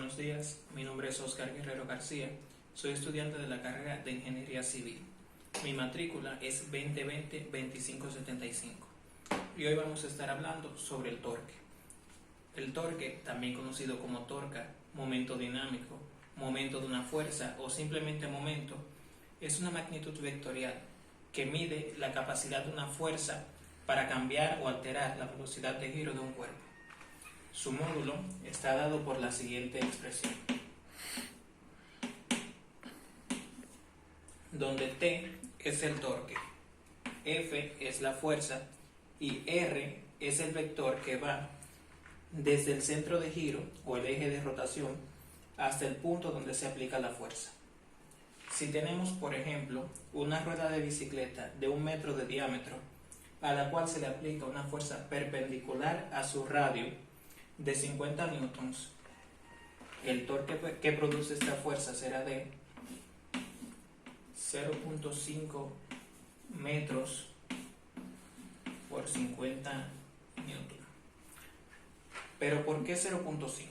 buenos días. Mi nombre es Oscar Guerrero García. Soy estudiante de la carrera de Ingeniería Civil. Mi matrícula es 2020-2575. Y hoy vamos a estar hablando sobre el torque. El torque, también conocido como torca, momento dinámico, momento de una fuerza o simplemente momento, es una magnitud vectorial que mide la capacidad de una fuerza para cambiar o alterar la velocidad de giro de un cuerpo. Su módulo está dado por la siguiente expresión, donde T es el torque, F es la fuerza y R es el vector que va desde el centro de giro o el eje de rotación hasta el punto donde se aplica la fuerza. Si tenemos, por ejemplo, una rueda de bicicleta de 1 metro de diámetro a la cual se le aplica una fuerza perpendicular a su radio de 50 newtons, el torque que produce esta fuerza será de 0.5 metros por 50 newtons. Pero ¿por qué 0.5?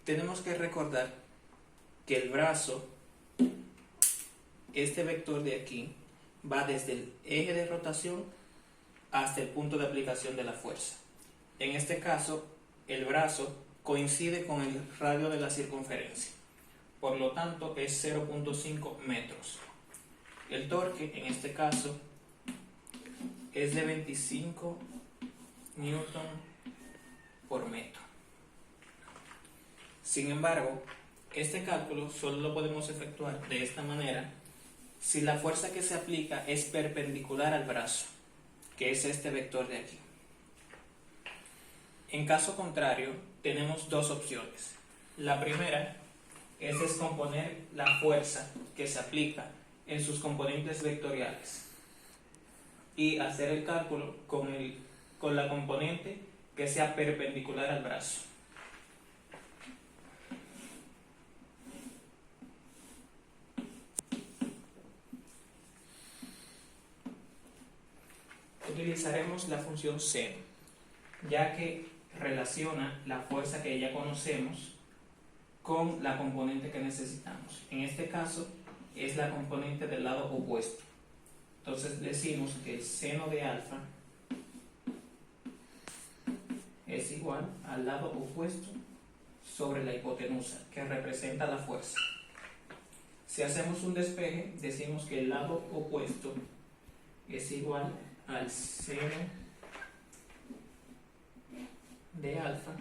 Tenemos que recordar que el brazo, este vector de aquí, va desde el eje de rotación hasta el punto de aplicación de la fuerza. En este caso, el brazo coincide con el radio de la circunferencia. Por lo tanto, es 0.5 metros. El torque, en este caso, es de 25 newton por metro. Sin embargo, este cálculo solo lo podemos efectuar de esta manera si la fuerza que se aplica es perpendicular al brazo, que es este vector de aquí. En caso contrario, tenemos dos opciones. La primera es descomponer la fuerza que se aplica en sus componentes vectoriales y hacer el cálculo con la componente que sea perpendicular al brazo. Utilizaremos la función seno, ya que relaciona la fuerza que ya conocemos con la componente que necesitamos. En este caso es la componente del lado opuesto. Entonces decimos que el seno de alfa es igual al lado opuesto sobre la hipotenusa, que representa la fuerza. Si hacemos un despeje, decimos que el lado opuesto es igual al seno de alfa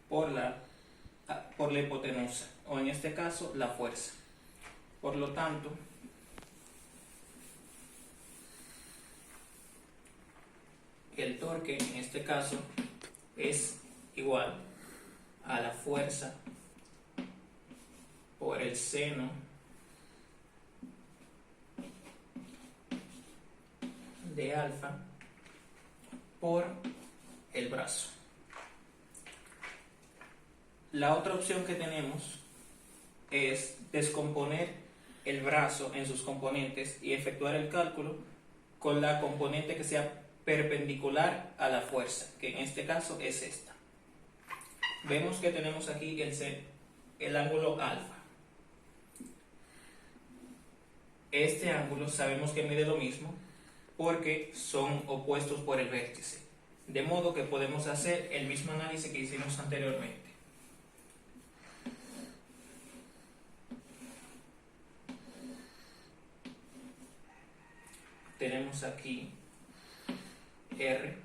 por la hipotenusa, o en este caso la fuerza. Por lo tanto, el torque en este caso es igual a la fuerza por el seno de alfa por el brazo. La otra opción que tenemos es descomponer el brazo en sus componentes y efectuar el cálculo con la componente que sea perpendicular a la fuerza, que en este caso es esta. Vemos que tenemos aquí el ángulo alfa. Este ángulo sabemos que mide lo mismo porque son opuestos por el vértice, de modo que podemos hacer el mismo análisis que hicimos anteriormente. Tenemos aquí R.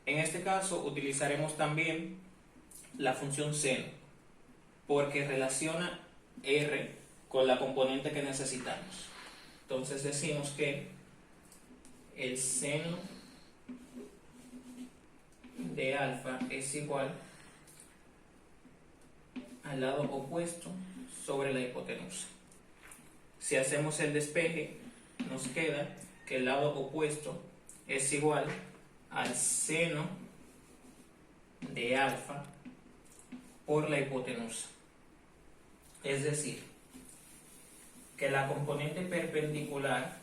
En este caso utilizaremos también la función seno, porque relaciona R con la componente que necesitamos. Entonces decimos que el seno de alfa es igual al lado opuesto sobre la hipotenusa. Si hacemos el despeje, nos queda que el lado opuesto es igual al seno de alfa por la hipotenusa. Es decir, que la componente perpendicular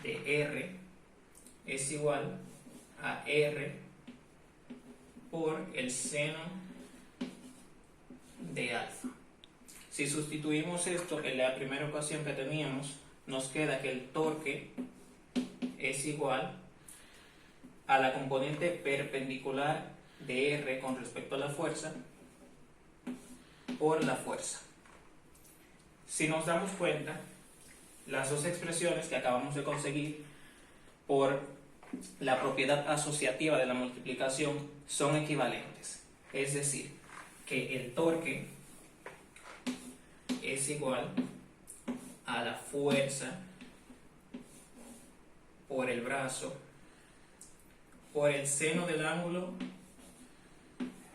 de R es igual a R por el seno de alfa. Si sustituimos esto en la primera ecuación que teníamos, nos queda que el torque es igual a la componente perpendicular de R con respecto a la fuerza por la fuerza. Si nos damos cuenta, las dos expresiones que acabamos de conseguir por la propiedad asociativa de la multiplicación son equivalentes. Es decir, que el torque es igual a la fuerza por el brazo por el seno del ángulo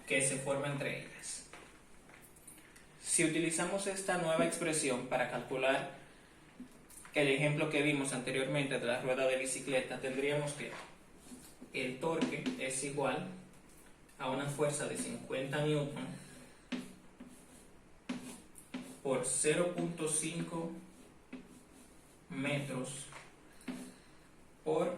que se forma entre ellas. Si utilizamos esta nueva expresión para calcular el ejemplo que vimos anteriormente de la rueda de bicicleta, tendríamos que el torque es igual a una fuerza de 50 newton por 0.5 metros por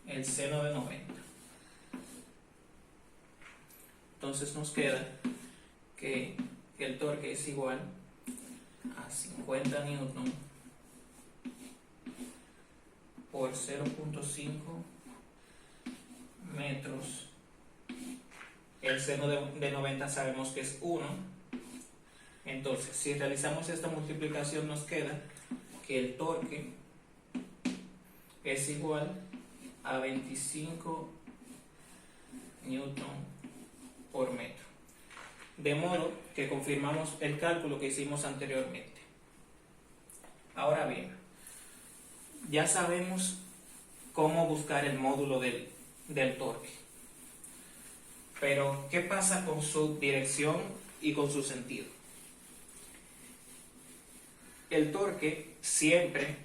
el seno de 90. Entonces nos queda que el torque es igual a 50 newton por 0.5 metros. El seno de 90 sabemos que es 1. Entonces, si realizamos esta multiplicación, nos queda que el torque es igual a 25 newton por metro. De modo que confirmamos el cálculo que hicimos anteriormente. Ahora bien, ya sabemos cómo buscar el módulo del torque. Pero, ¿qué pasa con su dirección y con su sentido? El torque siempre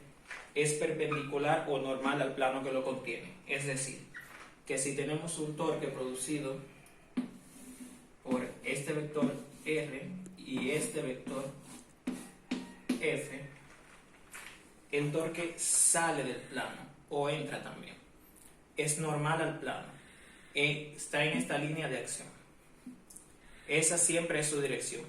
es perpendicular o normal al plano que lo contiene. Es decir, que si tenemos un torque producido por este vector R y este vector F, el torque sale del plano o entra también. Es normal al plano. Está en esta línea de acción. Esa siempre es su dirección.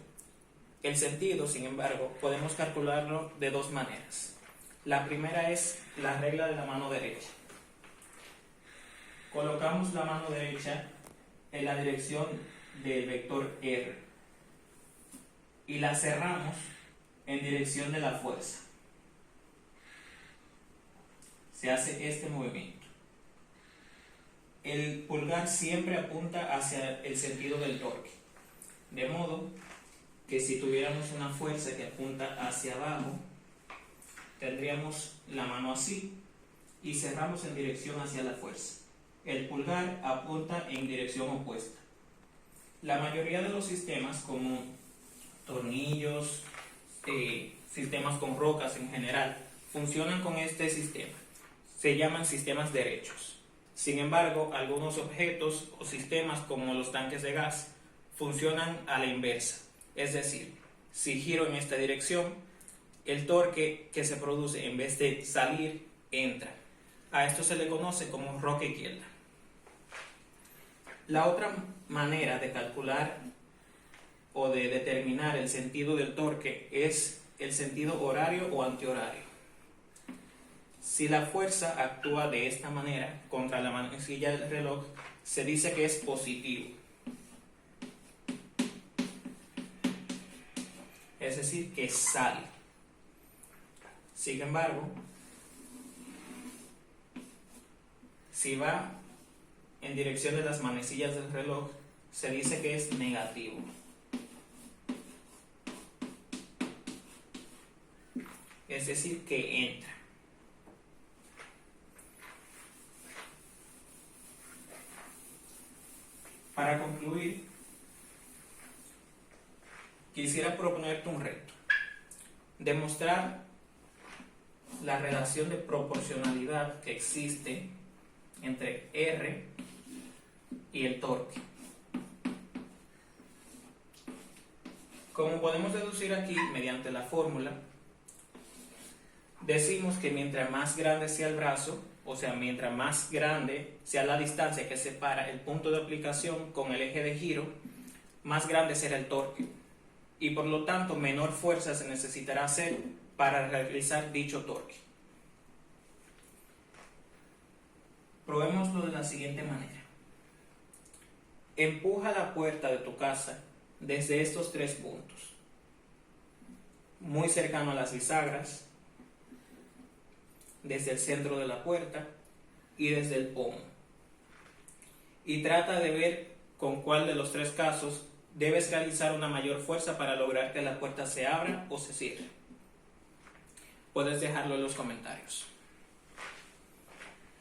El sentido, sin embargo, podemos calcularlo de dos maneras. La primera es la regla de la mano derecha. Colocamos la mano derecha en la dirección del vector R y la cerramos en dirección de la fuerza. Se hace este movimiento. El pulgar siempre apunta hacia el sentido del torque, de modo que si tuviéramos una fuerza que apunta hacia abajo, tendríamos la mano así y cerramos en dirección hacia la fuerza. El pulgar apunta en dirección opuesta. La mayoría de los sistemas, como tornillos, sistemas con rocas en general, funcionan con este sistema. Se llaman sistemas derechos. Sin embargo, algunos objetos o sistemas, como los tanques de gas, funcionan a la inversa. Es decir, si giro en esta dirección, el torque que se produce, en vez de salir, entra. A esto se le conoce como roca izquierda. La otra manera de calcular o de determinar el sentido del torque es el sentido horario o antihorario. Si la fuerza actúa de esta manera contra la manecilla del reloj, se dice que es positivo. Es decir, que sale. Sin embargo, si va en dirección de las manecillas del reloj, se dice que es negativo. Es decir, que entra. Para concluir, quisiera proponerte un reto. Demostrar la relación de proporcionalidad que existe entre R y el torque. Como podemos deducir aquí mediante la fórmula, decimos que mientras más grande sea el brazo, o sea, mientras más grande sea la distancia que separa el punto de aplicación con el eje de giro, más grande será el torque y por lo tanto menor fuerza se necesitará hacer para realizar dicho torque. Probémoslo de la siguiente manera. Empuja la puerta de tu casa desde estos tres puntos, muy cercano a las bisagras, desde el centro de la puerta y desde el pomo. Y trata de ver con cuál de los tres casos debes realizar una mayor fuerza para lograr que la puerta se abra o se cierre. Puedes dejarlo en los comentarios.